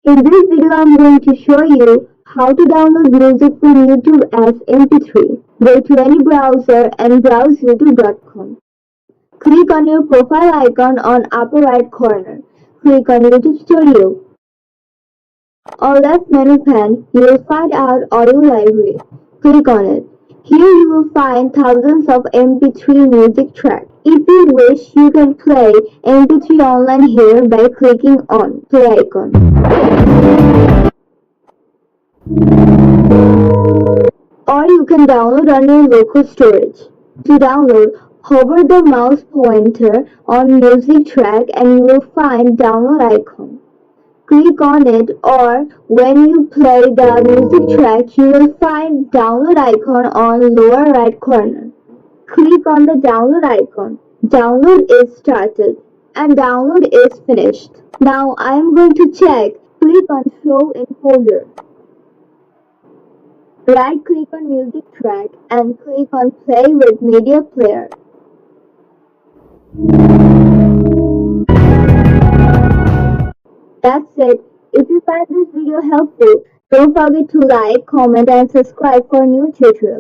In this video, I'm going to show you how to download music from YouTube as MP3. Go to any browser and browse youtube.com. Click on your profile icon on upper right corner. Click on YouTube Studio. On left menu pane, you will find our audio library. Click on it. Here you will find thousands of MP3 music tracks. If you wish, you can play MP3 online here by clicking on play icon. Or you can download on your local storage. To download, hover the mouse pointer on music track and you will find download icon. Click on it, or when you play the music track, you will find download icon on lower right corner. Click on the download icon. Download is started and download is finished. Now I am going to check. Click on show in folder. Right click on music track and click on play with media player. That's it. If you find this video helpful, don't forget to like, comment and subscribe for new tutorials.